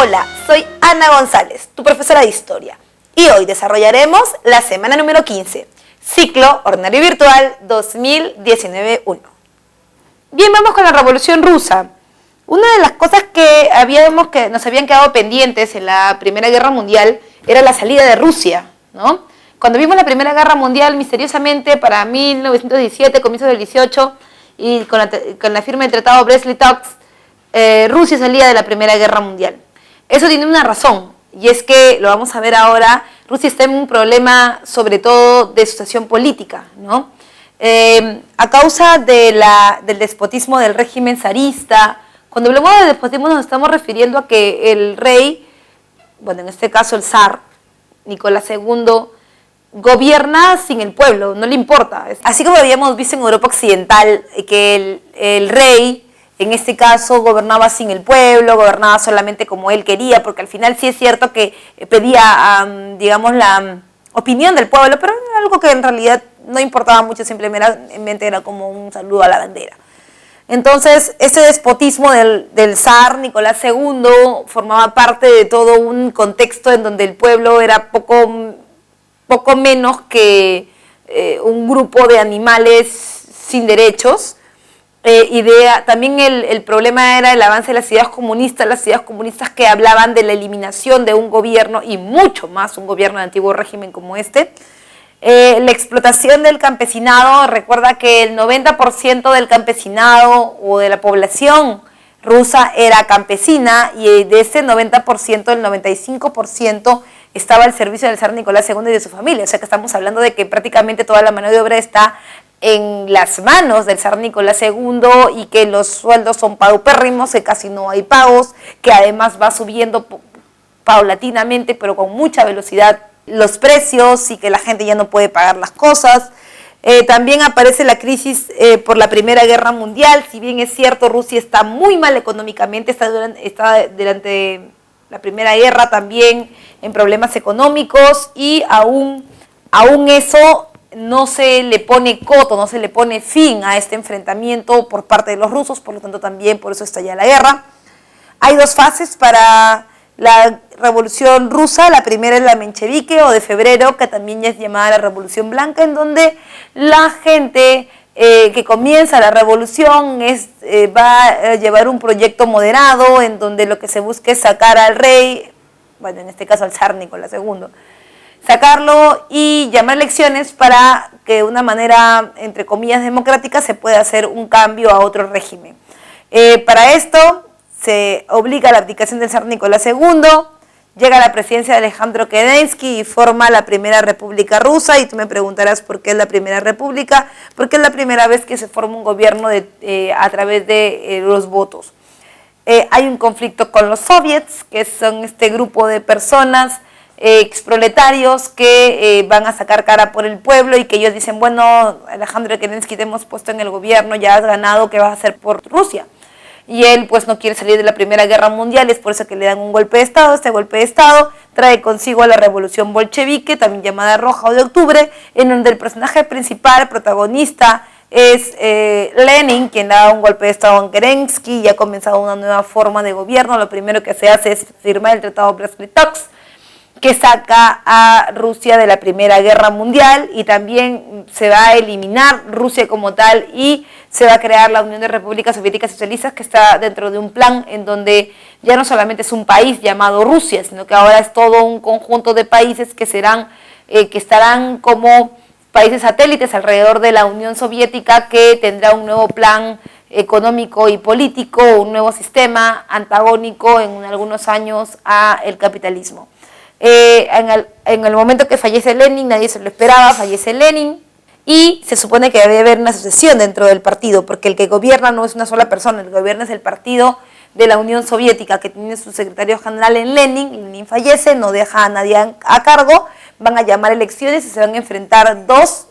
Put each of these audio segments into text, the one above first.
Hola, soy Ana González, tu profesora de Historia, y hoy desarrollaremos la semana número 15, Ciclo Ordinario Virtual 2019-1. Bien, vamos con la Revolución Rusa. Una de las cosas que nos habían quedado pendientes en la Primera Guerra Mundial era la salida de Rusia, ¿no? Cuando vimos la Primera Guerra Mundial, misteriosamente, para 1917, comienzo del 18, y con la firma del Tratado Brest-Litovsk, Rusia salía de la Primera Guerra Mundial. Eso tiene una razón, y es que, lo vamos a ver ahora, Rusia está en un problema sobre todo de situación política, ¿no? A causa del despotismo del régimen zarista. Cuando hablamos de despotismo nos estamos refiriendo a que el rey, bueno, en este caso el zar, Nicolás II, gobierna sin el pueblo, no le importa. Así como habíamos visto en Europa Occidental, que el rey, en este caso, gobernaba sin el pueblo, gobernaba solamente como él quería, porque al final sí es cierto que pedía, digamos, la opinión del pueblo, pero algo que en realidad no importaba mucho, simplemente era como un saludo a la bandera. Entonces, ese despotismo del zar Nicolás II formaba parte de todo un contexto en donde el pueblo era poco menos que un grupo de animales sin derechos. También el problema era el avance de las ideas comunistas que hablaban de la eliminación de un gobierno y mucho más un gobierno de antiguo régimen como este. La explotación del campesinado, recuerda que el 90% del campesinado o de la población rusa era campesina, y de ese 90%, el 95% estaba al servicio del zar Nicolás II y de su familia. O sea que estamos hablando de que prácticamente toda la mano de obra está en las manos del zar Nicolás II, y que los sueldos son paupérrimos, que casi no hay pagos, que además va subiendo paulatinamente pero con mucha velocidad los precios, y que la gente ya no puede pagar las cosas. También aparece la crisis por la Primera Guerra Mundial. Si bien es cierto, Rusia está muy mal económicamente, está durante la Primera Guerra también en problemas económicos, y aún eso no se le pone coto, no se le pone fin a este enfrentamiento por parte de los rusos, por lo tanto también por eso estalla la guerra. Hay dos fases para la Revolución Rusa. La primera es la menchevique o de febrero, que también es llamada la Revolución Blanca, en donde la gente que comienza la revolución va a llevar un proyecto moderado, en donde lo que se busca es sacar al rey, bueno, en este caso al zar Nicolás II, sacarlo y llamar elecciones para que de una manera, entre comillas, democrática, se pueda hacer un cambio a otro régimen. Para esto se obliga a la abdicación del zar Nicolás II, llega a la presidencia de Alejandro Kerensky y forma la Primera República Rusa. Y tú me preguntarás por qué es la Primera República, porque es la primera vez que se forma un gobierno a través de los votos. Hay un conflicto con los soviets, que son este grupo de personas exproletarios que van a sacar cara por el pueblo, y que ellos dicen, bueno, Alejandro Kerensky, te hemos puesto en el gobierno, ya has ganado, ¿qué vas a hacer por Rusia? Y él pues no quiere salir de la Primera Guerra Mundial, es por eso que le dan un golpe de Estado. Este golpe de Estado trae consigo a la Revolución Bolchevique, también llamada Roja o de Octubre, en donde el personaje principal, protagonista, es Lenin, quien da un golpe de Estado en Kerensky, y ha comenzado una nueva forma de gobierno. Lo primero que se hace es firmar el Tratado Brest-Litovsk, que saca a Rusia de la Primera Guerra Mundial, y también se va a eliminar Rusia como tal, y se va a crear la Unión de Repúblicas Soviéticas Socialistas, que está dentro de un plan en donde ya no solamente es un país llamado Rusia, sino que ahora es todo un conjunto de países que estarán como países satélites alrededor de la Unión Soviética, que tendrá un nuevo plan económico y político, un nuevo sistema antagónico en algunos años al capitalismo. En el momento que fallece Lenin, nadie se lo esperaba, fallece Lenin, y se supone que debe haber una sucesión dentro del partido, porque el que gobierna no es una sola persona, el que gobierna es el partido de la Unión Soviética, que tiene su secretario general en Lenin. Lenin fallece, no deja a nadie a cargo, van a llamar elecciones y se van a enfrentar dos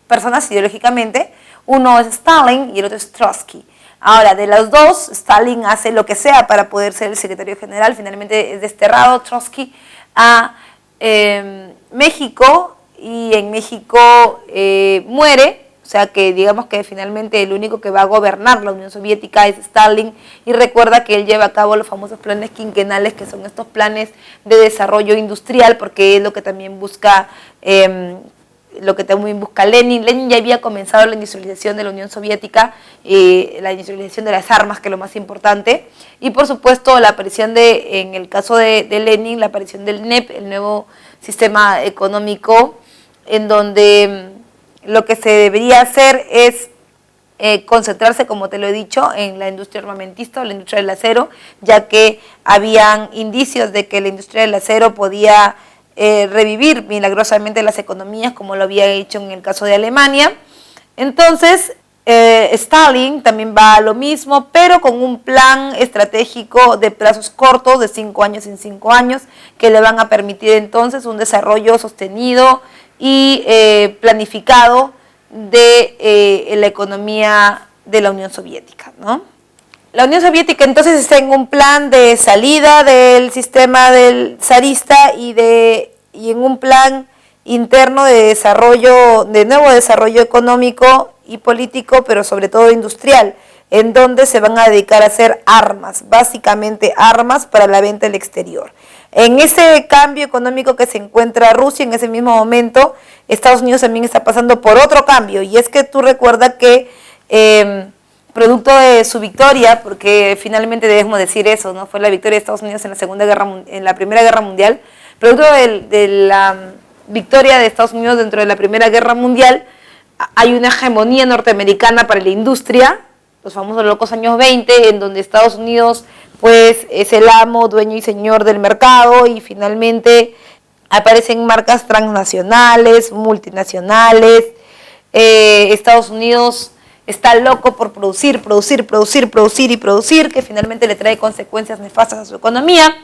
personas ideológicamente, uno es Stalin y el otro es Trotsky. Ahora, de los dos, Stalin hace lo que sea para poder ser el secretario general, finalmente es desterrado Trotsky a México, y en México muere, o sea que digamos que finalmente el único que va a gobernar la Unión Soviética es Stalin, y recuerda que él lleva a cabo los famosos planes quinquenales, que son estos planes de desarrollo industrial, porque es lo que también busca Lenin. Lenin ya había comenzado la industrialización de la Unión Soviética, la industrialización de las armas, que es lo más importante, y por supuesto la aparición en el caso de Lenin, la aparición del NEP, el nuevo sistema económico, en donde lo que se debería hacer es concentrarse, como te lo he dicho, en la industria armamentista o la industria del acero, ya que habían indicios de que la industria del acero podía revivir milagrosamente las economías, como lo había hecho en el caso de Alemania. Entonces, Stalin también va a lo mismo, pero con un plan estratégico de plazos cortos, de 5 años en 5 años, que le van a permitir entonces un desarrollo sostenido y planificado de la economía de la Unión Soviética, ¿no? La Unión Soviética entonces está en un plan de salida del sistema del zarista y en un plan interno de desarrollo, de nuevo desarrollo económico y político, pero sobre todo industrial, en donde se van a dedicar a hacer armas, básicamente armas para la venta al exterior. En ese cambio económico que se encuentra Rusia en ese mismo momento, Estados Unidos también está pasando por otro cambio, y es que tú recuerdas que producto de su victoria, porque finalmente debemos decir eso, ¿no? Fue la victoria de Estados Unidos en la Primera Guerra Mundial, producto de la victoria de Estados Unidos dentro de la Primera Guerra Mundial, hay una hegemonía norteamericana para la industria, los famosos locos años 20, en donde Estados Unidos pues es el amo, dueño y señor del mercado, y finalmente aparecen marcas transnacionales, multinacionales. Estados Unidos está loco por producir, que finalmente le trae consecuencias nefastas a su economía.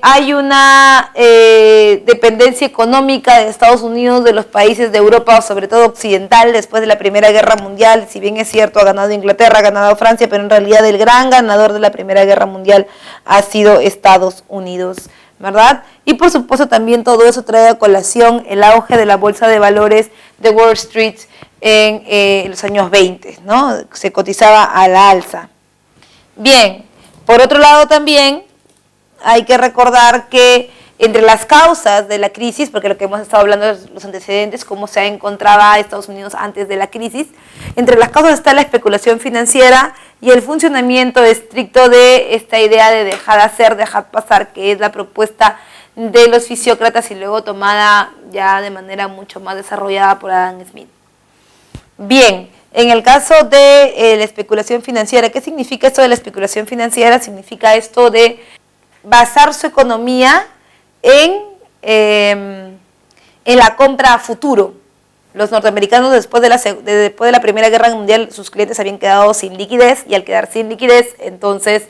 Hay una dependencia económica de Estados Unidos de los países de Europa, sobre todo occidental, después de la Primera Guerra Mundial. Si bien es cierto, ha ganado Inglaterra, ha ganado Francia, pero en realidad el gran ganador de la Primera Guerra Mundial ha sido Estados Unidos, ¿verdad? Y por supuesto también todo eso trae a colación el auge de la bolsa de valores de Wall Street en los años 20, ¿no? Se cotizaba a la alza. Bien, por otro lado también hay que recordar que entre las causas de la crisis, porque lo que hemos estado hablando es los antecedentes, cómo se encontraba Estados Unidos antes de la crisis, entre las causas está la especulación financiera y el funcionamiento estricto de esta idea de dejar hacer, dejar pasar, que es la propuesta de los fisiócratas y luego tomada ya de manera mucho más desarrollada por Adam Smith. Bien, en el caso de la especulación financiera, ¿qué significa esto de la especulación financiera? Significa esto de basar su economía en la compra a futuro. Los norteamericanos después de la Primera Guerra Mundial, sus clientes habían quedado sin liquidez, y al quedar sin liquidez, entonces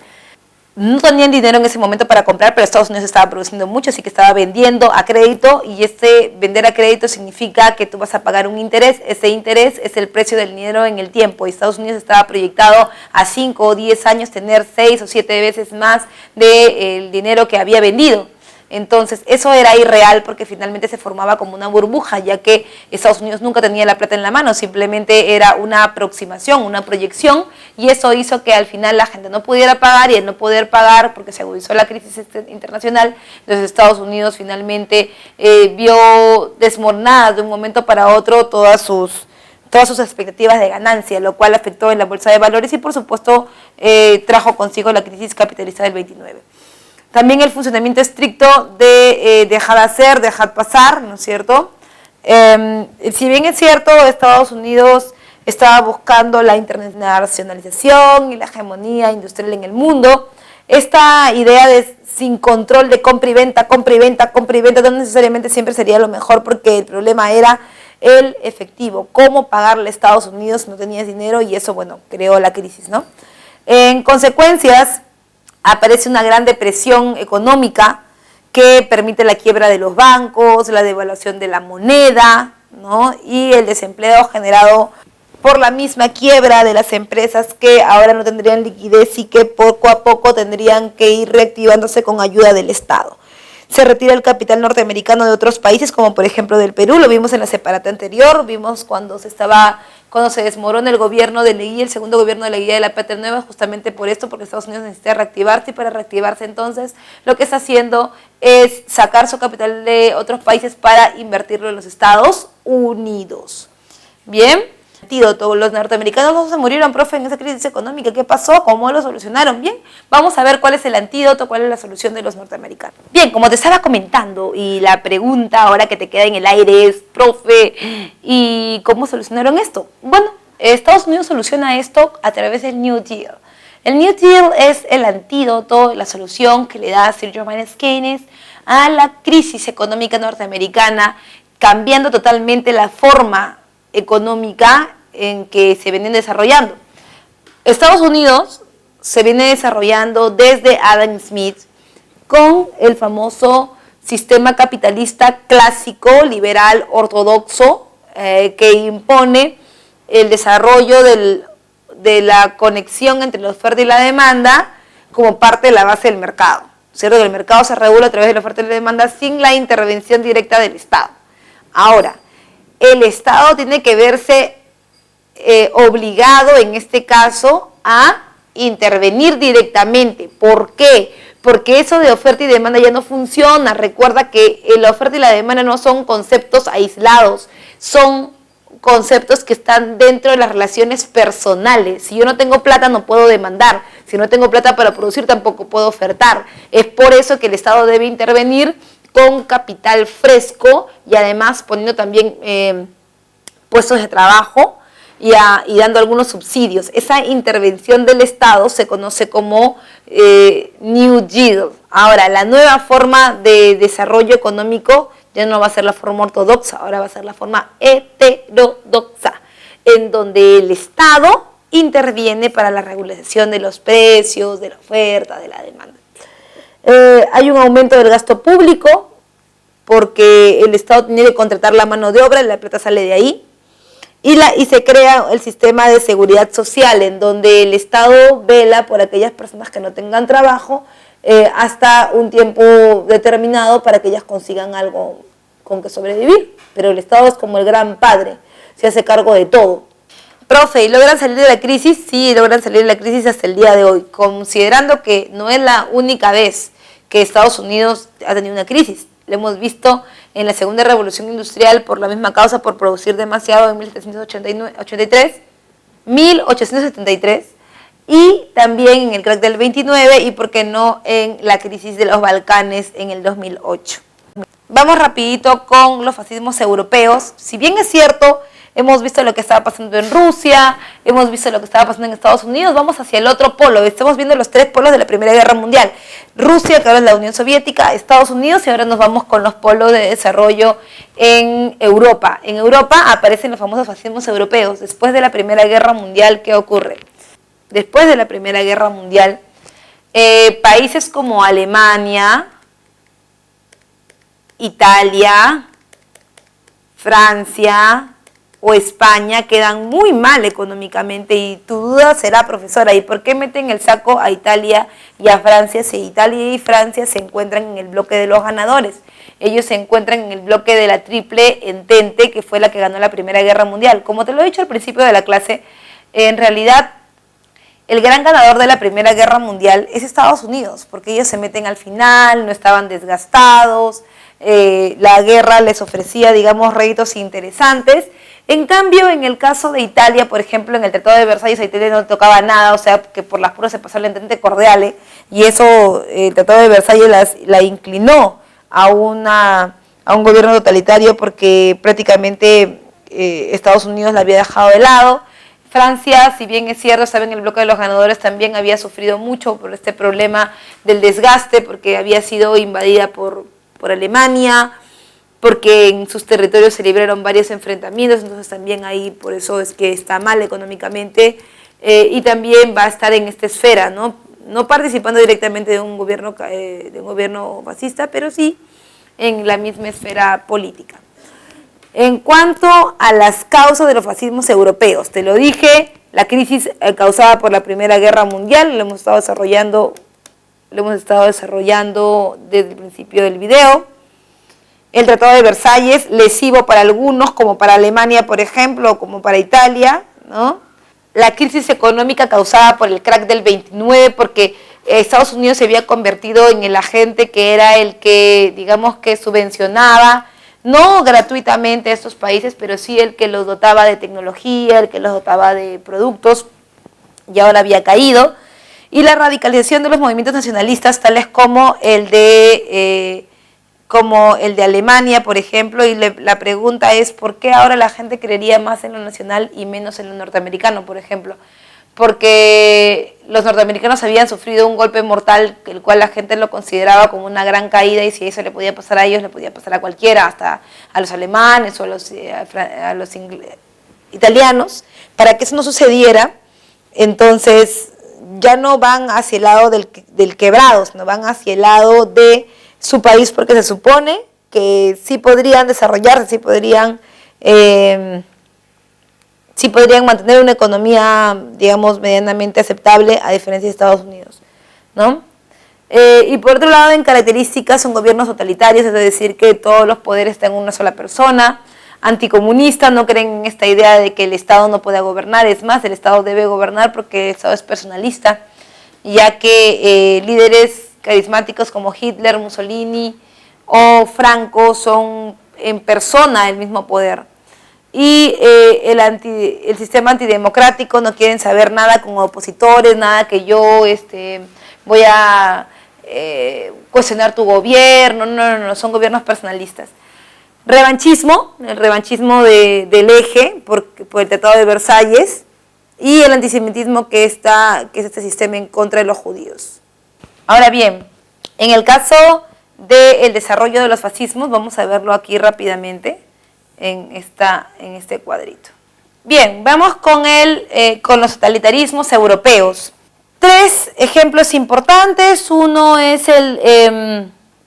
no tenían dinero en ese momento para comprar, pero Estados Unidos estaba produciendo mucho, así que estaba vendiendo a crédito, y vender a crédito significa que tú vas a pagar un interés. Ese interés es el precio del dinero en el tiempo, y Estados Unidos estaba proyectado a 5 o 10 años tener 6 o 7 veces más del dinero que había vendido. Entonces, eso era irreal, porque finalmente se formaba como una burbuja, ya que Estados Unidos nunca tenía la plata en la mano, simplemente era una aproximación, una proyección, y eso hizo que al final la gente no pudiera pagar, y al no poder pagar, porque se agudizó la crisis internacional, entonces Estados Unidos finalmente vio desmoronadas de un momento para otro todas sus expectativas de ganancia, lo cual afectó en la bolsa de valores y por supuesto trajo consigo la crisis capitalista del 29. También el funcionamiento estricto de dejar hacer, dejar pasar, ¿no es cierto? Si bien es cierto, Estados Unidos estaba buscando la internacionalización y la hegemonía industrial en el mundo, esta idea de sin control de compra y venta, no necesariamente siempre sería lo mejor, porque el problema era el efectivo, cómo pagarle a Estados Unidos si no tenías dinero, y eso, bueno, creó la crisis, ¿no? En consecuencias, aparece una gran depresión económica que permite la quiebra de los bancos, la devaluación de la moneda, ¿no? Y el desempleo generado por la misma quiebra de las empresas que ahora no tendrían liquidez y que poco a poco tendrían que ir reactivándose con ayuda del Estado. se retira el capital norteamericano de otros países, como por ejemplo del Perú, lo vimos en la separata anterior, vimos cuando se desmorona el gobierno de Leguía, el segundo gobierno de Leguía de la Patria Nueva, justamente por esto, porque Estados Unidos necesita reactivarse, y para reactivarse entonces lo que está haciendo es sacar su capital de otros países para invertirlo en los Estados Unidos. Bien. Antídoto. Los norteamericanos no se murieron, profe, en esa crisis económica. ¿Qué pasó? ¿Cómo lo solucionaron? Bien, vamos a ver cuál es el antídoto, cuál es la solución de los norteamericanos. Bien, como te estaba comentando, y la pregunta ahora que te queda en el aire es, profe, ¿y cómo solucionaron esto? Bueno, Estados Unidos soluciona esto a través del New Deal. El New Deal es el antídoto, la solución que le da Sir Johannes Keynes a la crisis económica norteamericana, cambiando totalmente la forma económica en que se vienen desarrollando. Estados Unidos se viene desarrollando desde Adam Smith con el famoso sistema capitalista clásico, liberal, ortodoxo, que impone el desarrollo de la conexión entre la oferta y la demanda como parte de la base del mercado, ¿cierto? Que el mercado se regula a través de la oferta y la demanda sin la intervención directa del Estado. Ahora, el Estado tiene que verse obligado, en este caso, a intervenir directamente. ¿Por qué? Porque eso de oferta y demanda ya no funciona. Recuerda que la oferta y la demanda no son conceptos aislados, son conceptos que están dentro de las relaciones personales. Si yo no tengo plata, no puedo demandar. Si no tengo plata para producir, tampoco puedo ofertar. Es por eso que el Estado debe intervenir con capital fresco y además poniendo también puestos de trabajo y dando algunos subsidios. Esa intervención del Estado se conoce como New Deal. Ahora, la nueva forma de desarrollo económico ya no va a ser la forma ortodoxa, ahora va a ser la forma heterodoxa, en donde el Estado interviene para la regulación de los precios, de la oferta, de la demanda. Hay un aumento del gasto público porque el Estado tiene que contratar la mano de obra y la plata sale de ahí. Y se crea el sistema de seguridad social, en donde el Estado vela por aquellas personas que no tengan trabajo hasta un tiempo determinado para que ellas consigan algo con que sobrevivir. Pero el Estado es como el gran padre, se hace cargo de todo. Profe, ¿y logran salir de la crisis? Sí, logran salir de la crisis hasta el día de hoy, considerando que no es la única vez que Estados Unidos ha tenido una crisis. Lo hemos visto en la segunda revolución industrial por la misma causa, por producir demasiado en 1873, y también en el crack del 29 y por qué no en la crisis de los Balcanes en el 2008. Vamos rapidito con los fascismos europeos. Si bien es cierto, hemos visto lo que estaba pasando en Rusia, hemos visto lo que estaba pasando en Estados Unidos, vamos hacia el otro polo. Estamos viendo los tres polos de la Primera Guerra Mundial. Rusia, que ahora es la Unión Soviética, Estados Unidos, y ahora nos vamos con los polos de desarrollo en Europa. En Europa aparecen los famosos fascismos europeos. Después de la Primera Guerra Mundial, ¿qué ocurre? Después de la Primera Guerra Mundial, países como Alemania, Italia, Francia o España quedan muy mal económicamente, y tu duda será, profesora, ¿y por qué meten el saco a Italia y a Francia si Italia y Francia se encuentran en el bloque de los ganadores? Ellos se encuentran en el bloque de la Triple Entente, que fue la que ganó la Primera Guerra Mundial. Como te lo he dicho al principio de la clase, en realidad el gran ganador de la Primera Guerra Mundial es Estados Unidos, porque ellos se meten al final, no estaban desgastados, la guerra les ofrecía, digamos, réditos interesantes. En cambio, en el caso de Italia, por ejemplo, en el Tratado de Versalles, a Italia no tocaba nada, o sea, que por las puras se pasó la Entente Cordiale, y eso, el Tratado de Versalles la inclinó a un gobierno totalitario, porque prácticamente Estados Unidos la había dejado de lado. Francia, si bien es cierto, estaba en el bloque de los ganadores, también había sufrido mucho por este problema del desgaste, porque había sido invadida por Alemania, porque en sus territorios se libraron varios enfrentamientos, entonces también ahí por eso es que está mal económicamente, y también va a estar en esta esfera, no participando directamente de un gobierno fascista, pero sí en la misma esfera política. En cuanto a las causas de los fascismos europeos, te lo dije, la crisis causada por la Primera Guerra Mundial, lo hemos estado desarrollando lo hemos estado desarrollando desde el principio del video. El Tratado de Versalles, lesivo para algunos, como para Alemania, por ejemplo, o como para Italia, ¿no? La crisis económica causada por el crack del 29, porque Estados Unidos se había convertido en el agente que era el que, digamos, que subvencionaba, no gratuitamente a estos países, pero sí el que los dotaba de tecnología, el que los dotaba de productos, y ahora había caído. Y la radicalización de los movimientos nacionalistas, tales como el de Alemania, por ejemplo, y la pregunta es, ¿por qué ahora la gente creería más en lo nacional y menos en lo norteamericano, por ejemplo? Porque los norteamericanos habían sufrido un golpe mortal, el cual la gente lo consideraba como una gran caída, y si eso le podía pasar a ellos, le podía pasar a cualquiera, hasta a los alemanes o a los italianos. Para que eso no sucediera, entonces ya no van hacia el lado del quebrado, sino van hacia el lado de su país, porque se supone que sí podrían desarrollarse, sí podrían mantener una economía, digamos, medianamente aceptable, a diferencia de Estados Unidos, ¿no? Y por otro lado, en características, son gobiernos totalitarios, es decir, que todos los poderes están en una sola persona, anticomunistas, no creen en esta idea de que el Estado no pueda gobernar, es más, el Estado debe gobernar porque el Estado es personalista, ya que líderes carismáticos como Hitler, Mussolini o Franco son en persona el mismo poder. Y el sistema antidemocrático, no quieren saber nada con opositores, nada que yo voy a cuestionar tu gobierno, no, son gobiernos personalistas. Revanchismo, el revanchismo del eje por el Tratado de Versalles, y el antisemitismo que es este sistema en contra de los judíos. Ahora bien, en el caso del desarrollo de los fascismos, vamos a verlo aquí rápidamente en este cuadrito. Bien, vamos con los totalitarismos europeos. Tres ejemplos importantes, uno es el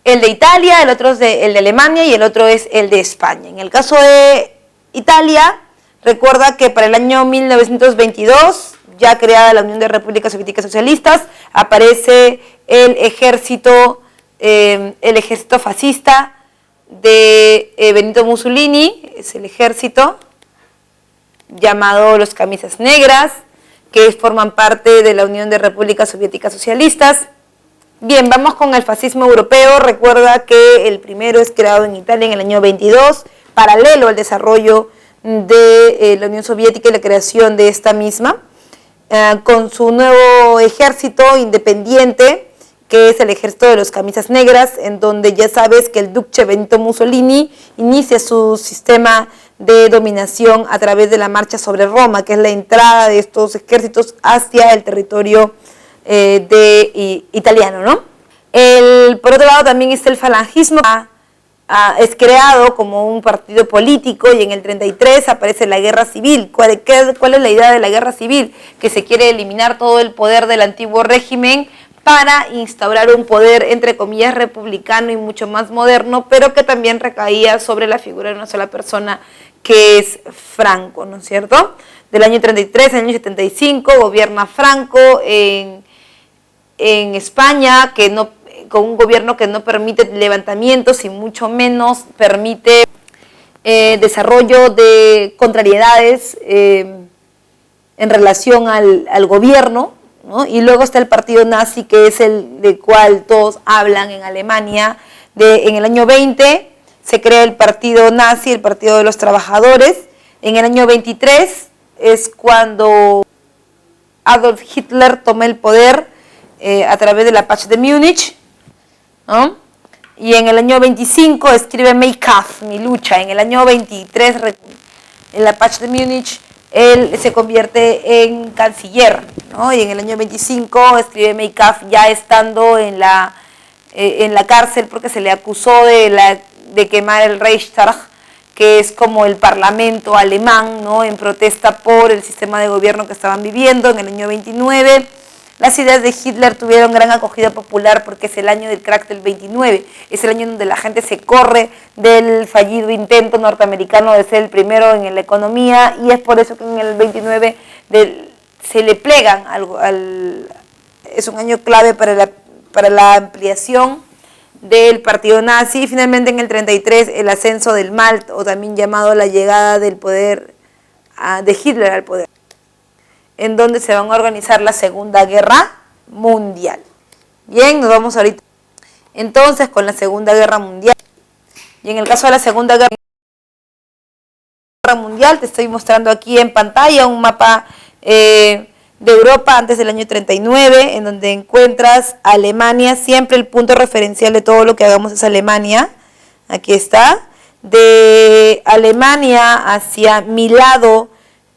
de Italia, el otro es el de Alemania y el otro es el de España. En el caso de Italia, recuerda que para el año 1922, ya creada la Unión de Repúblicas Soviéticas Socialistas, aparece el ejército fascista de Benito Mussolini, es el ejército llamado los Camisas Negras, que forman parte de la Unión de Repúblicas Soviéticas Socialistas. Bien, vamos con el fascismo europeo. Recuerda que el primero es creado en Italia en el año 22, paralelo al desarrollo de la Unión Soviética y la creación de esta misma, con su nuevo ejército independiente, que es el ejército de los Camisas Negras, en donde ya sabes que el duce Benito Mussolini inicia su sistema de dominación a través de la marcha sobre Roma, que es la entrada de estos ejércitos hacia el territorio italiano, ¿no? Por otro lado también está el falangismo, es creado como un partido político, y en el 33 aparece la guerra civil. ¿Cuál es la idea de la guerra civil? Que se quiere eliminar todo el poder del antiguo régimen para instaurar un poder, entre comillas, republicano y mucho más moderno, pero que también recaía sobre la figura de una sola persona, que es Franco, ¿no es cierto? Del año 33 al año 75 gobierna Franco en España, con un gobierno que no permite levantamientos y mucho menos permite desarrollo de contrariedades en relación al gobierno, ¿no? Y luego está el partido nazi, que es el del cual todos hablan en Alemania. En el año 20 se crea el partido nazi, el Partido de los Trabajadores. En el año 23 es cuando Adolf Hitler toma el poder a través de la Paz de Múnich, ¿no? Y en el año 25 escribe Mein Kampf, mi lucha. En el año 23, en la Paz de Múnich, él se convierte en canciller, ¿no? Y en el año 25 escribe Mein Kampf, ya estando en la cárcel, porque se le acusó de quemar el Reichstag, que es como el parlamento alemán, ¿no? En protesta por el sistema de gobierno que estaban viviendo. En el año 29, las ideas de Hitler tuvieron gran acogida popular, porque es el año del crack del 29, es el año donde la gente se corre del fallido intento norteamericano de ser el primero en la economía, y es por eso que en el 29 se le plegan es un año clave para para la ampliación del partido nazi, y finalmente en el 33 el ascenso del Malt, o también llamado la llegada del poder de Hitler al poder, en donde se van a organizar la Segunda Guerra Mundial. Bien, nos vamos ahorita entonces con la Segunda Guerra Mundial. Y en el caso de la Segunda Guerra Mundial, te estoy mostrando aquí en pantalla un mapa de Europa antes del año 39, en donde encuentras Alemania, siempre el punto referencial de todo lo que hagamos es Alemania. Aquí está. De Alemania hacia mi lado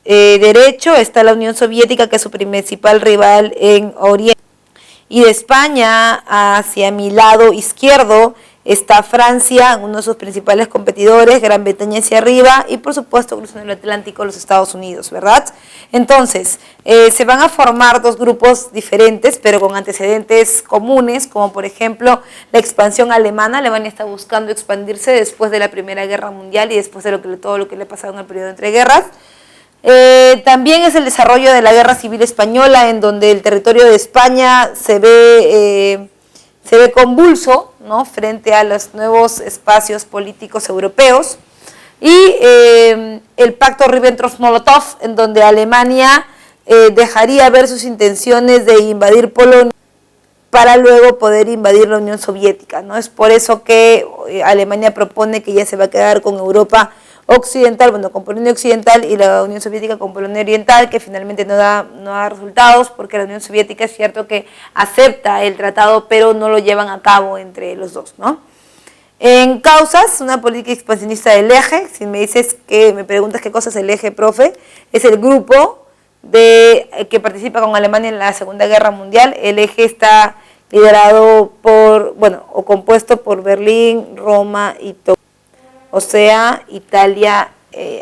derecho está la Unión Soviética, que es su principal rival en Oriente. Y de España hacia mi lado izquierdo está Francia, uno de sus principales competidores, Gran Bretaña hacia arriba, y por supuesto cruzando el Atlántico, los Estados Unidos, ¿verdad? Entonces, se van a formar dos grupos diferentes, pero con antecedentes comunes, como por ejemplo la expansión alemana. Alemania está buscando expandirse después de la Primera Guerra Mundial y después de todo lo que le ha pasado en el periodo entre guerras. También es el desarrollo de la Guerra Civil Española, en donde el territorio de España se ve convulso, ¿no?, frente a los nuevos espacios políticos europeos. Y el pacto Ribbentrop-Molotov, en donde Alemania dejaría ver sus intenciones de invadir Polonia para luego poder invadir la Unión Soviética, ¿no? Es por eso que Alemania propone que ya se va a quedar con Europa Occidental, bueno, con Polonia Occidental, y la Unión Soviética con Polonia Oriental, que finalmente no da resultados, porque la Unión Soviética es cierto que acepta el tratado, pero no lo llevan a cabo entre los dos, ¿no? En causas, una política expansionista del eje. Si me preguntas qué cosa es el eje, profe, es el grupo que participa con Alemania en la Segunda Guerra Mundial. El eje está liderado o compuesto por Berlín, Roma y Tokio. O sea, Italia,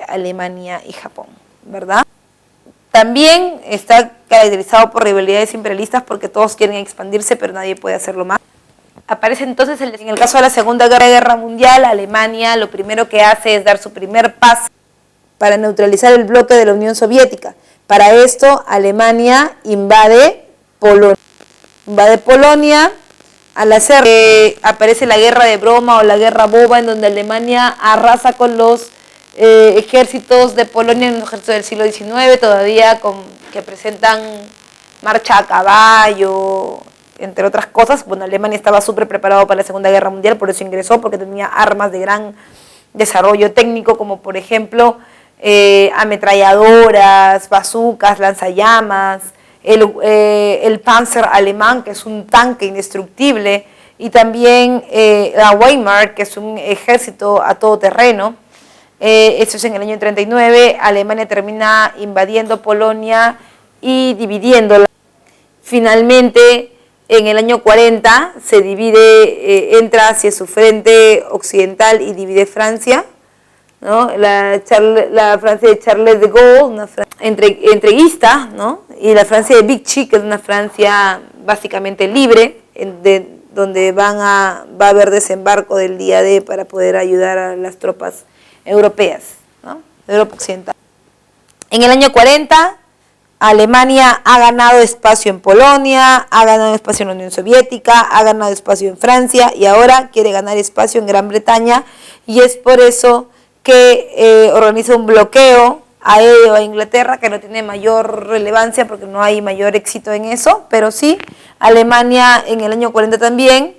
Alemania y Japón, ¿verdad? También está caracterizado por rivalidades imperialistas, porque todos quieren expandirse, pero nadie puede hacerlo más. Aparece entonces, en el caso de la Segunda Guerra Mundial, Alemania lo primero que hace es dar su primer paso para neutralizar el bloque de la Unión Soviética. Para esto, Alemania invade Polonia. Al hacer, aparece la guerra de broma o la guerra boba, en donde Alemania arrasa con los ejércitos de Polonia, en un ejército del siglo XIX, todavía que presentan marcha a caballo, entre otras cosas. Bueno, Alemania estaba súper preparado para la Segunda Guerra Mundial, por eso ingresó, porque tenía armas de gran desarrollo técnico, como por ejemplo ametralladoras, bazucas, lanzallamas, el Panzer alemán, que es un tanque indestructible, y también la Wehrmacht, que es un ejército a todo terreno. Eso es en el año 39. Alemania termina invadiendo Polonia y dividiéndola. Finalmente, en el año 40 se divide, entra hacia su frente occidental y divide Francia, ¿no? La Francia de Charles de Gaulle, una Francia entreguista, ¿no? Y la Francia de Vichy, que es una Francia básicamente libre, donde va a haber desembarco del día D para poder ayudar a las tropas europeas, ¿no?, de Europa Occidental. En el año 40, Alemania ha ganado espacio en Polonia, ha ganado espacio en la Unión Soviética, ha ganado espacio en Francia, y ahora quiere ganar espacio en Gran Bretaña, y es por eso que organiza un bloqueo aéreo a Inglaterra, que no tiene mayor relevancia porque no hay mayor éxito en eso, pero sí, Alemania en el año 40 también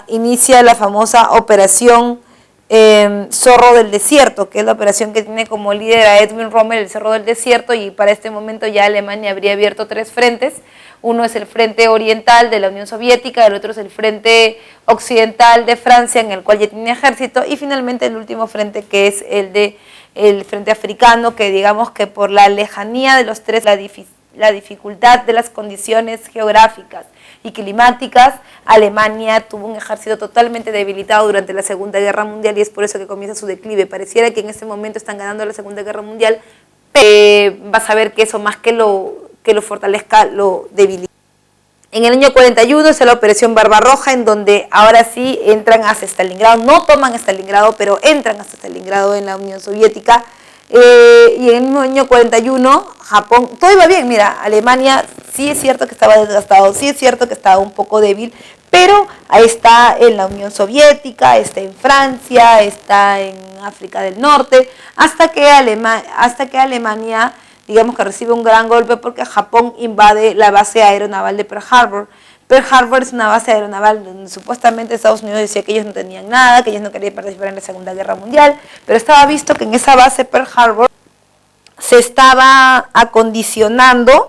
inicia la famosa operación Zorro del Desierto, que es la operación que tiene como líder a Edwin Rommel, el Zorro del Desierto, y para este momento ya Alemania habría abierto 3 frentes. Uno es el frente oriental de la Unión Soviética, el otro es el frente occidental de Francia, en el cual ya tiene ejército, y finalmente el último frente, que es el frente africano, que digamos que por la lejanía de los tres, la dificultad de las condiciones geográficas y climáticas, Alemania tuvo un ejército totalmente debilitado durante la Segunda Guerra Mundial, y es por eso que comienza su declive. Pareciera que en este momento están ganando la Segunda Guerra Mundial, pero vas a ver que eso más que lo fortalezca, lo debilita. En el año 41 es la Operación Barbarroja, en donde ahora sí entran hasta Stalingrado, no toman Stalingrado, pero entran hasta Stalingrado en la Unión Soviética, Y en el mismo año 41, Japón, todo iba bien, mira, Alemania sí es cierto que estaba desgastado, sí es cierto que estaba un poco débil, pero ahí está en la Unión Soviética, está en Francia, está en África del Norte, hasta que Alemania, digamos que recibe un gran golpe porque Japón invade la base aeronaval de Pearl Harbor. Pearl Harbor es una base aeronaval donde supuestamente Estados Unidos decía que ellos no tenían nada, que ellos no querían participar en la Segunda Guerra Mundial, pero estaba visto que en esa base Pearl Harbor se estaba acondicionando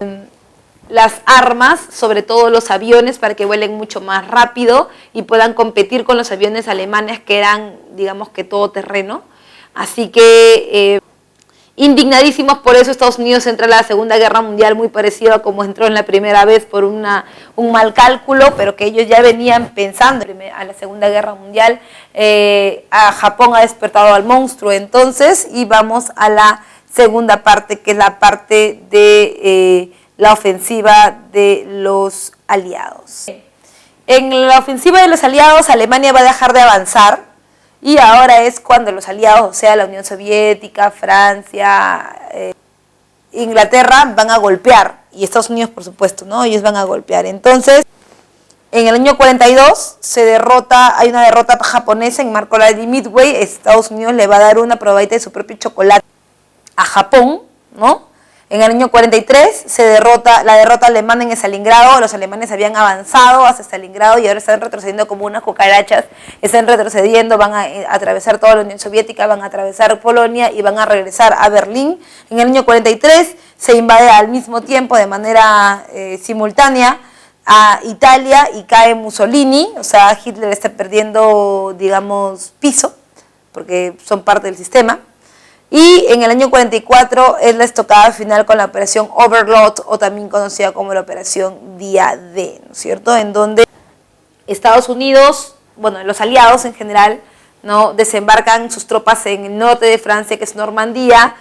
las armas, sobre todo los aviones, para que vuelen mucho más rápido y puedan competir con los aviones alemanes que eran, digamos que todoterreno. Así que indignadísimos por eso, Estados Unidos entra a la Segunda Guerra Mundial muy parecido a como entró en la primera vez por un mal cálculo, pero que ellos ya venían pensando a la Segunda Guerra Mundial. A Japón ha despertado al monstruo entonces, y vamos a la segunda parte, que es la parte de la ofensiva de los aliados. En la ofensiva de los aliados, Alemania va a dejar de avanzar, y ahora es cuando los aliados, o sea, la Unión Soviética, Francia, Inglaterra, van a golpear, y Estados Unidos, por supuesto, ¿no? Ellos van a golpear. Entonces, en el año 42 hay una derrota japonesa en marco de Midway. Estados Unidos le va a dar una probadita de su propio chocolate a Japón, ¿no? En el año 43 la derrota alemana en Stalingrado. Los alemanes habían avanzado hasta Stalingrado y ahora están retrocediendo como unas cucarachas. Están retrocediendo, van a atravesar toda la Unión Soviética, van a atravesar Polonia y van a regresar a Berlín. En el año 43 se invade al mismo tiempo, de manera simultánea, a Italia y cae Mussolini. O sea, Hitler está perdiendo, digamos, piso, porque son parte del sistema. Y en el año 44 es la estocada final con la operación Overlord, o también conocida como la operación Día D, ¿no es cierto? En donde Estados Unidos, bueno, los aliados en general, ¿no?, desembarcan sus tropas en el norte de Francia, que es Normandía,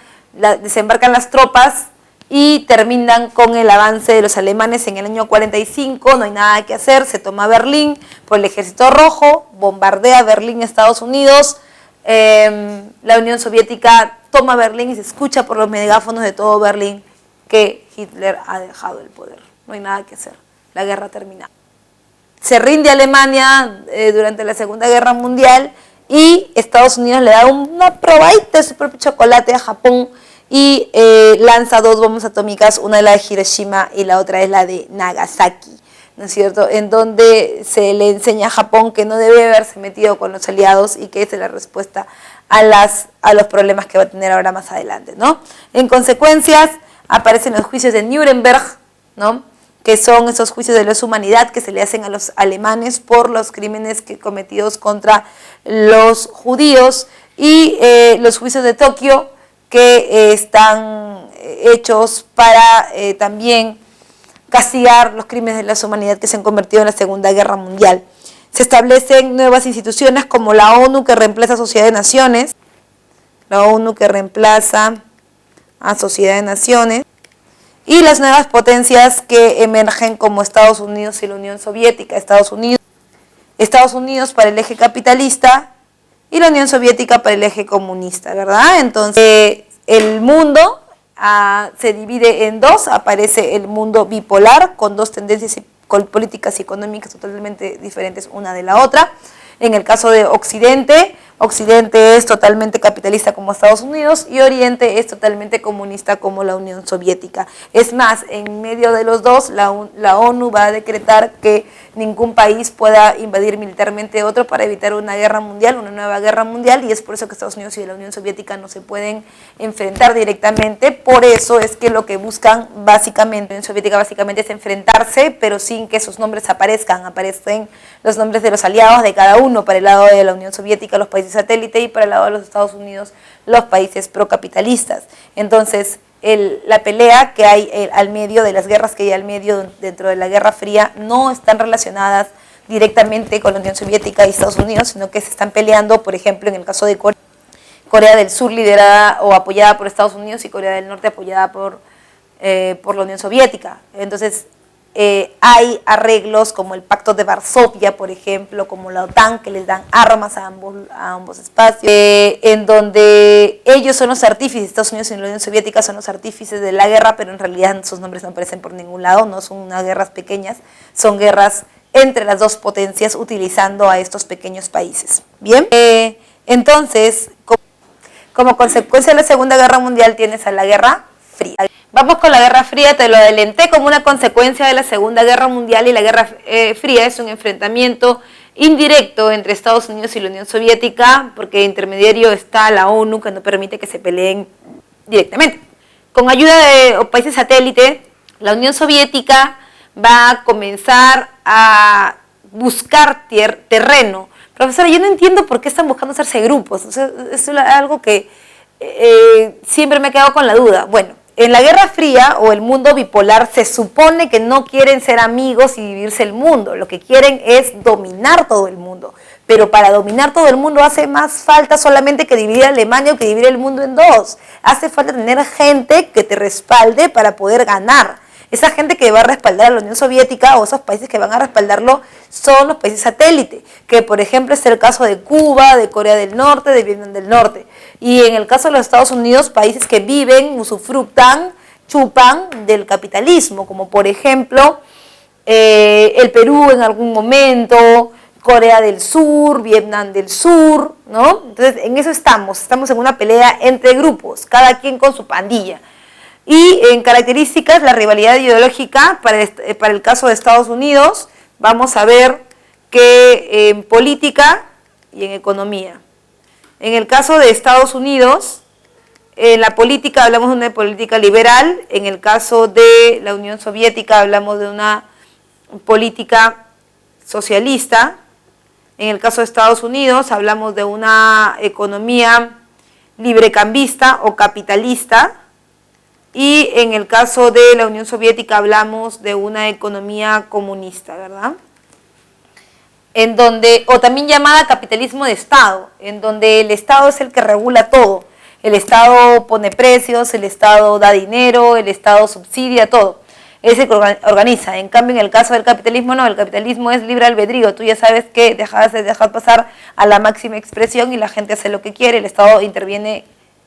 desembarcan las tropas y terminan con el avance de los alemanes en el año 45, no hay nada que hacer, se toma Berlín por el Ejército Rojo, bombardea Berlín, Estados Unidos. La Unión Soviética toma Berlín y se escucha por los megáfonos de todo Berlín que Hitler ha dejado el poder. No hay nada que hacer, la guerra termina. Se rinde Alemania durante la Segunda Guerra Mundial, y Estados Unidos le da una probadita de su propio chocolate a Japón y lanza 2 bombas atómicas, una es la de Hiroshima y la otra es la de Nagasaki, ¿no es cierto?, en donde se le enseña a Japón que no debe haberse metido con los aliados y que esa es la respuesta a los problemas que va a tener ahora más adelante, ¿no? En consecuencias, aparecen los juicios de Nuremberg, ¿no?, que son esos juicios de lesa humanidad que se le hacen a los alemanes por los crímenes cometidos contra los judíos, y los juicios de Tokio, que están hechos para también castigar los crímenes de lesa humanidad que se han convertido en la Segunda Guerra Mundial. Se establecen nuevas instituciones como la ONU, que reemplaza a Sociedad de Naciones, la ONU que reemplaza a Sociedad de Naciones, y las nuevas potencias que emergen como Estados Unidos y la Unión Soviética. Estados Unidos para el eje capitalista y la Unión Soviética para el eje comunista, ¿verdad? Entonces, el mundo se divide en dos, aparece el mundo bipolar, con dos tendencias con políticas económicas totalmente diferentes una de la otra. En el caso de Occidente es totalmente capitalista como Estados Unidos, y Oriente es totalmente comunista como la Unión Soviética. Es más, en medio de los dos, la ONU va a decretar que ningún país pueda invadir militarmente otro para evitar una guerra mundial, una nueva guerra mundial, y es por eso que Estados Unidos y la Unión Soviética no se pueden enfrentar directamente. Por eso es que lo que buscan básicamente, la Unión Soviética básicamente, es enfrentarse, pero sin que esos nombres aparezcan los nombres de los aliados de cada uno. Para el lado de la Unión Soviética, los países satélite, y para el lado de los Estados Unidos, los países procapitalistas. Entonces, la pelea que hay al medio, de las guerras que hay al medio dentro de la Guerra Fría, no están relacionadas directamente con la Unión Soviética y Estados Unidos, sino que se están peleando, por ejemplo, en el caso de Corea del Sur, liderada o apoyada por Estados Unidos, y Corea del Norte apoyada por la Unión Soviética. Entonces, hay arreglos como el Pacto de Varsovia, por ejemplo, como la OTAN, que les dan armas a ambos espacios, en donde ellos son los artífices, Estados Unidos y la Unión Soviética son los artífices de la guerra, pero en realidad sus nombres no aparecen por ningún lado, no son unas guerras pequeñas, son guerras entre las dos potencias utilizando a estos pequeños países. Bien, entonces, como consecuencia de la Segunda Guerra Mundial tienes a la Guerra Fría. Vamos con la Guerra Fría, te lo adelanté como una consecuencia de la Segunda Guerra Mundial, y la Guerra Fría es un enfrentamiento indirecto entre Estados Unidos y la Unión Soviética, porque de intermediario está la ONU, que no permite que se peleen directamente. Con ayuda de países satélite, la Unión Soviética va a comenzar a buscar terreno. Profesora, yo no entiendo por qué están buscando hacerse grupos, o sea, es algo que siempre me he quedado con la duda. Bueno, en la Guerra Fría o el mundo bipolar se supone que no quieren ser amigos y dividirse el mundo, lo que quieren es dominar todo el mundo, pero para dominar todo el mundo hace más falta solamente que dividir a Alemania o que dividir el mundo en dos, hace falta tener gente que te respalde para poder ganar. Esa gente que va a respaldar a la Unión Soviética o esos países que van a respaldarlo son los países satélite, que por ejemplo es el caso de Cuba, de Corea del Norte, de Vietnam del Norte. Y en el caso de los Estados Unidos, países que viven, usufructan, chupan del capitalismo, como por ejemplo el Perú en algún momento, Corea del Sur, Vietnam del Sur, ¿no? Entonces en eso estamos en una pelea entre grupos, cada quien con su pandilla. Y en características, la rivalidad ideológica para el caso de Estados Unidos, vamos a ver que en política y en economía. En el caso de Estados Unidos, en la política hablamos de una política liberal, en el caso de la Unión Soviética hablamos de una política socialista, en el caso de Estados Unidos hablamos de una economía librecambista o capitalista, y en el caso de la Unión Soviética hablamos de una economía comunista, ¿verdad? En donde, o también llamada capitalismo de Estado, en donde el Estado es el que regula todo. El Estado pone precios, el Estado da dinero, el Estado subsidia todo. Es el que organiza. En cambio, en el caso del capitalismo no, el capitalismo es libre albedrío. Tú ya sabes que dejar pasar a la máxima expresión y la gente hace lo que quiere, el Estado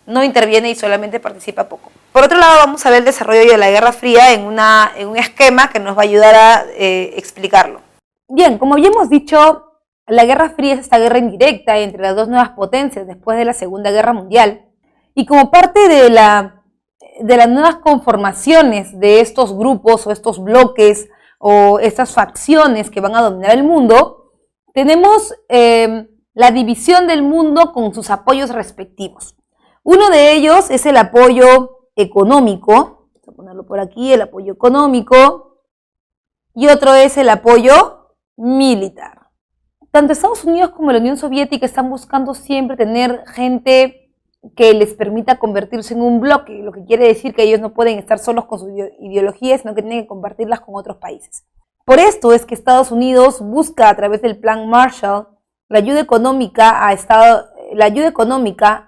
no interviene y solamente participa poco. Por otro lado, vamos a ver el desarrollo de la Guerra Fría en un esquema que nos va a ayudar a explicarlo. Bien, como ya hemos dicho, la Guerra Fría es esta guerra indirecta entre las dos nuevas potencias después de la Segunda Guerra Mundial, y como parte de las nuevas conformaciones de estos grupos o estos bloques o estas facciones que van a dominar el mundo, tenemos la división del mundo con sus apoyos respectivos. Uno de ellos es el apoyo económico, vamos a ponerlo por aquí, el apoyo económico, y otro es el apoyo militar. Tanto Estados Unidos como la Unión Soviética están buscando siempre tener gente que les permita convertirse en un bloque, lo que quiere decir que ellos no pueden estar solos con sus ideologías, sino que tienen que compartirlas con otros países. Por esto es que Estados Unidos busca a través del Plan Marshall la ayuda económica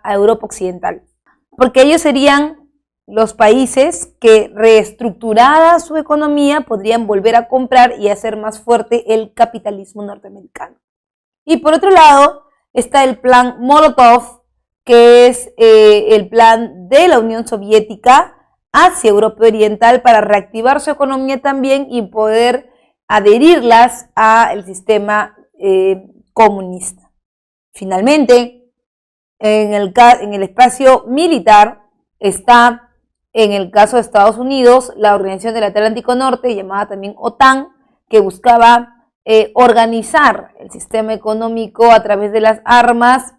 a Europa Occidental, porque ellos serían los países que, reestructurada su economía, podrían volver a comprar y hacer más fuerte el capitalismo norteamericano. Y por otro lado está el plan Molotov, que es el plan de la Unión Soviética hacia Europa Oriental para reactivar su economía también y poder adherirlas al sistema comunista. Finalmente, en el espacio militar está, en el caso de Estados Unidos, la Organización del Atlántico Norte, llamada también OTAN, que buscaba organizar el sistema económico a través de las armas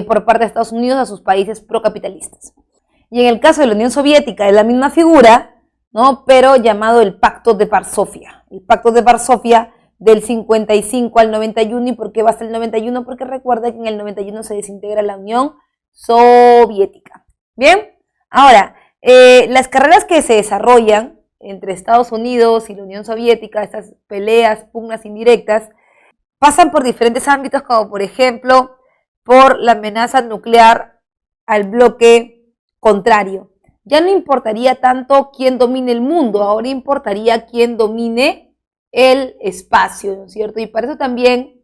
por parte de Estados Unidos a sus países procapitalistas. Y en el caso de la Unión Soviética es la misma figura, ¿no? Pero llamado el Pacto de Varsovia. El Pacto de Varsovia del 55 al 91. ¿Y por qué va hasta el 91? Porque recuerda que en el 91 se desintegra la Unión Soviética. Bien, ahora, las carreras que se desarrollan entre Estados Unidos y la Unión Soviética, estas peleas, pugnas indirectas, pasan por diferentes ámbitos, como por ejemplo por la amenaza nuclear al bloque contrario. ya no importaría tanto quién domine el mundo, ahora importaría quién domine el espacio, ¿no es cierto? Y para eso también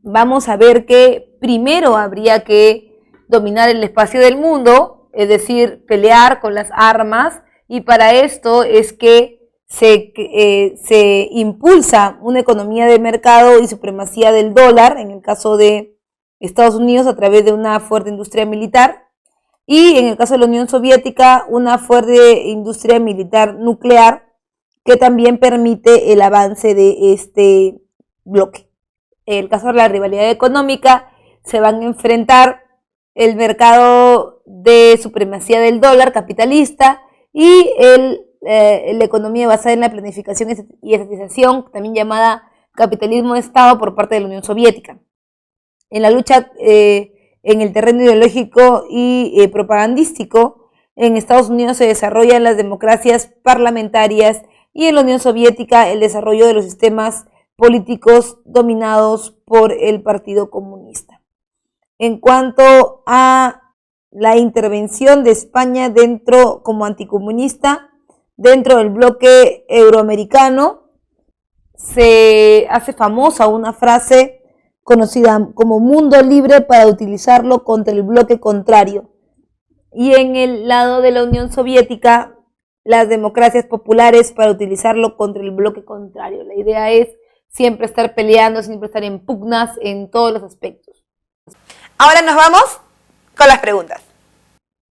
vamos a ver que primero habría que dominar el espacio del mundo, es decir, pelear con las armas, y para esto es que se impulsa una economía de mercado y supremacía del dólar, en el caso de Estados Unidos a través de una fuerte industria militar, y en el caso de la Unión Soviética una fuerte industria militar nuclear que también permite el avance de este bloque. En el caso de la rivalidad económica se van a enfrentar el mercado de supremacía del dólar capitalista y la economía basada en la planificación y estatización, también llamada capitalismo de Estado por parte de la Unión Soviética. En la lucha en el terreno ideológico y propagandístico, en Estados Unidos se desarrollan las democracias parlamentarias y en la Unión Soviética el desarrollo de los sistemas políticos dominados por el Partido Comunista. En cuanto a la intervención de España como anticomunista, dentro del bloque euroamericano, se hace famosa una frase conocida como mundo libre para utilizarlo contra el bloque contrario. Y en el lado de la Unión Soviética, las democracias populares para utilizarlo contra el bloque contrario. La idea es siempre estar peleando, siempre estar en pugnas en todos los aspectos. Ahora nos vamos con las preguntas.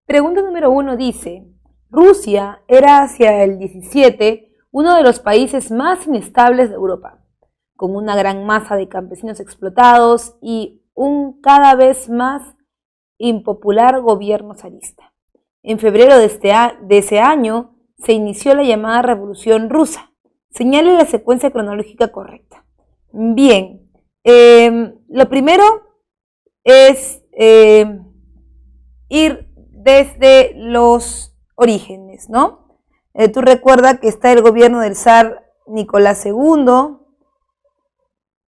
Pregunta número 1 dice: Rusia era hacia el 17 uno de los países más inestables de Europa, con una gran masa de campesinos explotados y un cada vez más impopular gobierno zarista. En febrero de ese año se inició la llamada Revolución Rusa. Señale la secuencia cronológica correcta. Bien, lo primero es ir desde los orígenes, ¿no? Tú recuerda que está el gobierno del zar Nicolás II,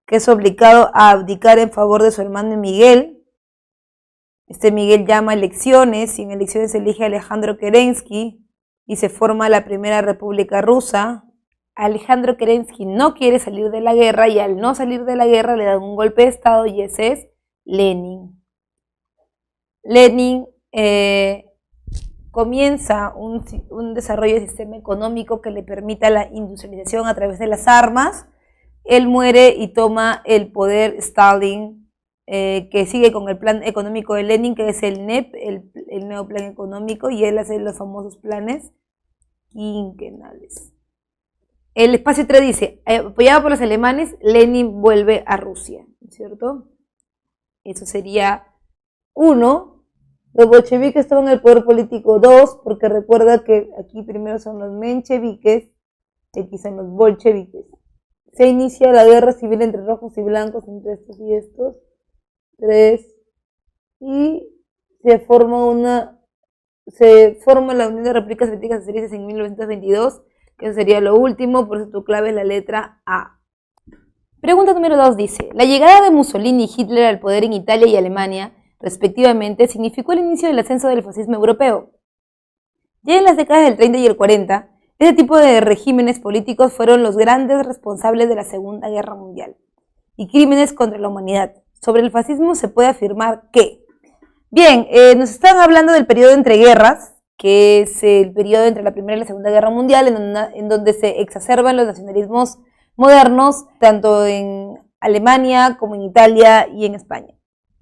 que es obligado a abdicar en favor de su hermano Miguel. Este Miguel llama a elecciones y en elecciones elige a Alejandro Kerensky y se forma la primera república rusa. Alejandro Kerensky no quiere salir de la guerra y al no salir de la guerra le dan un golpe de estado y ese es Lenin. Lenin comienza un desarrollo de sistema económico que le permita la industrialización a través de las armas. Él muere y toma el poder Stalin, que sigue con el plan económico de Lenin, que es el NEP, el nuevo plan económico, y él hace los famosos planes quinquenales. El espacio 3 dice: apoyado por los alemanes, Lenin vuelve a Rusia, ¿no es cierto? Eso sería 1. Los bolcheviques estaban en el poder político. 2, porque recuerda que aquí primero son los mencheviques y aquí son los bolcheviques. Se inicia la guerra civil entre rojos y blancos, entre estos y estos. 3. Y se forma la Unión de Repúblicas Soviéticas Socialistas en 1922, que eso sería lo último, por eso tu clave es la letra A. Pregunta número 2 dice: la llegada de Mussolini y Hitler al poder en Italia y Alemania, respectivamente, significó el inicio del ascenso del fascismo europeo. Ya en las décadas del 30 y el 40, este tipo de regímenes políticos fueron los grandes responsables de la Segunda Guerra Mundial y crímenes contra la humanidad. Sobre el fascismo se puede afirmar que, bien, nos están hablando del periodo entre guerras, que es el periodo entre la Primera y la Segunda Guerra Mundial, en donde se exacerban los nacionalismos modernos, tanto en Alemania como en Italia y en España.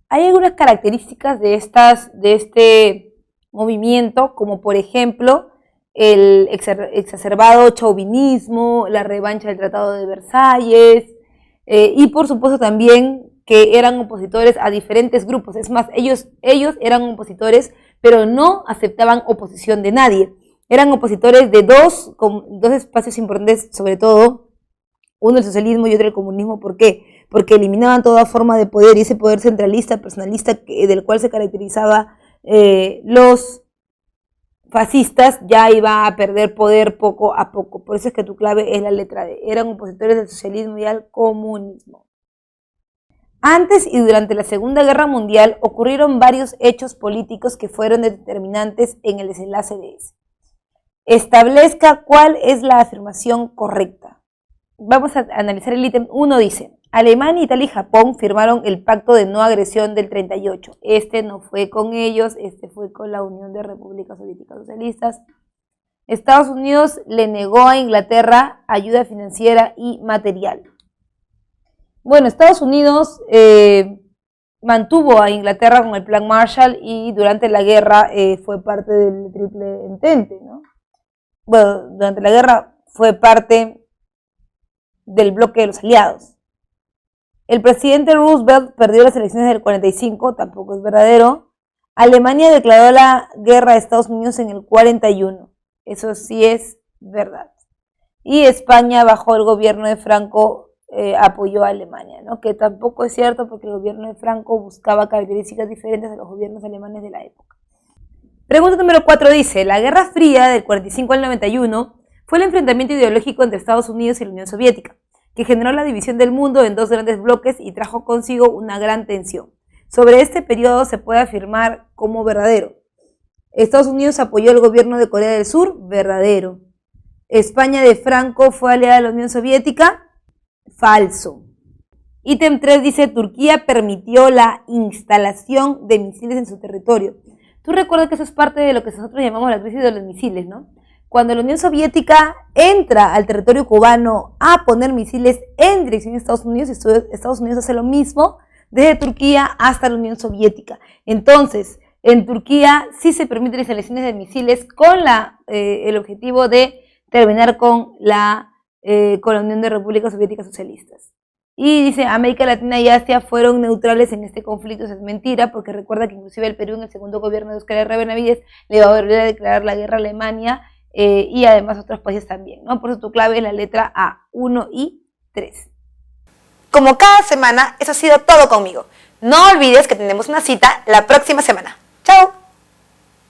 Hay algunas características de este movimiento, como por ejemplo el exacerbado chauvinismo, la revancha del Tratado de Versalles, y por supuesto también que eran opositores a diferentes grupos. Es más, ellos eran opositores, pero no aceptaban oposición de nadie. Eran opositores de dos espacios importantes, sobre todo, uno el socialismo y otro el comunismo. ¿Por qué? Porque eliminaban toda forma de poder, y ese poder centralista, personalista, del cual se caracterizaba los fascistas, ya iba a perder poder poco a poco. Por eso es que tu clave es la letra D. Eran opositores del socialismo y al comunismo. Antes y durante la Segunda Guerra Mundial ocurrieron varios hechos políticos que fueron determinantes en el desenlace de ese. establezca cuál es la afirmación correcta. Vamos a analizar el ítem 1, dice, Alemania, Italia y Japón firmaron el pacto de no agresión del 38. Este no fue con ellos, este fue con la Unión de Repúblicas Soviéticas Socialistas. Estados Unidos le negó a Inglaterra ayuda financiera y material. Bueno, Estados Unidos mantuvo a Inglaterra con el Plan Marshall y durante la guerra fue parte del Triple Entente, ¿no? Bueno, durante la guerra fue parte del bloque de los aliados. El presidente Roosevelt perdió las elecciones del 45, tampoco es verdadero. Alemania declaró la guerra a Estados Unidos en el 41, eso sí es verdad. Y España, bajo el gobierno de Franco, apoyó a Alemania, ¿no? Que tampoco es cierto porque el gobierno de Franco buscaba características diferentes de los gobiernos alemanes de la época. Pregunta número 4 dice, la Guerra Fría del 45 al 91 fue el enfrentamiento ideológico entre Estados Unidos y la Unión Soviética, que generó la división del mundo en dos grandes bloques y trajo consigo una gran tensión. Sobre este periodo se puede afirmar como verdadero. Estados Unidos apoyó el gobierno de Corea del Sur, verdadero. España de Franco fue aliada de la Unión Soviética, falso. Ítem 3 dice, Turquía permitió la instalación de misiles en su territorio. Tú recuerdas que eso es parte de lo que nosotros llamamos la crisis de los misiles, ¿no? Cuando la Unión Soviética entra al territorio cubano a poner misiles en dirección a Estados Unidos, Estados Unidos hace lo mismo desde Turquía hasta la Unión Soviética. Entonces, en Turquía sí se permiten las instalaciones de misiles con el objetivo de terminar con la Unión de Repúblicas Soviéticas Socialistas. Y dice, América Latina y Asia fueron neutrales en este conflicto. Eso es mentira, porque recuerda que inclusive el Perú en el segundo gobierno de Óscar R. Benavides le va a volver a declarar la guerra a Alemania y además otros países también, ¿no? Por eso tu clave es la letra A, 1 y 3. Como cada semana, eso ha sido todo conmigo. No olvides que tenemos una cita la próxima semana. ¡Chao!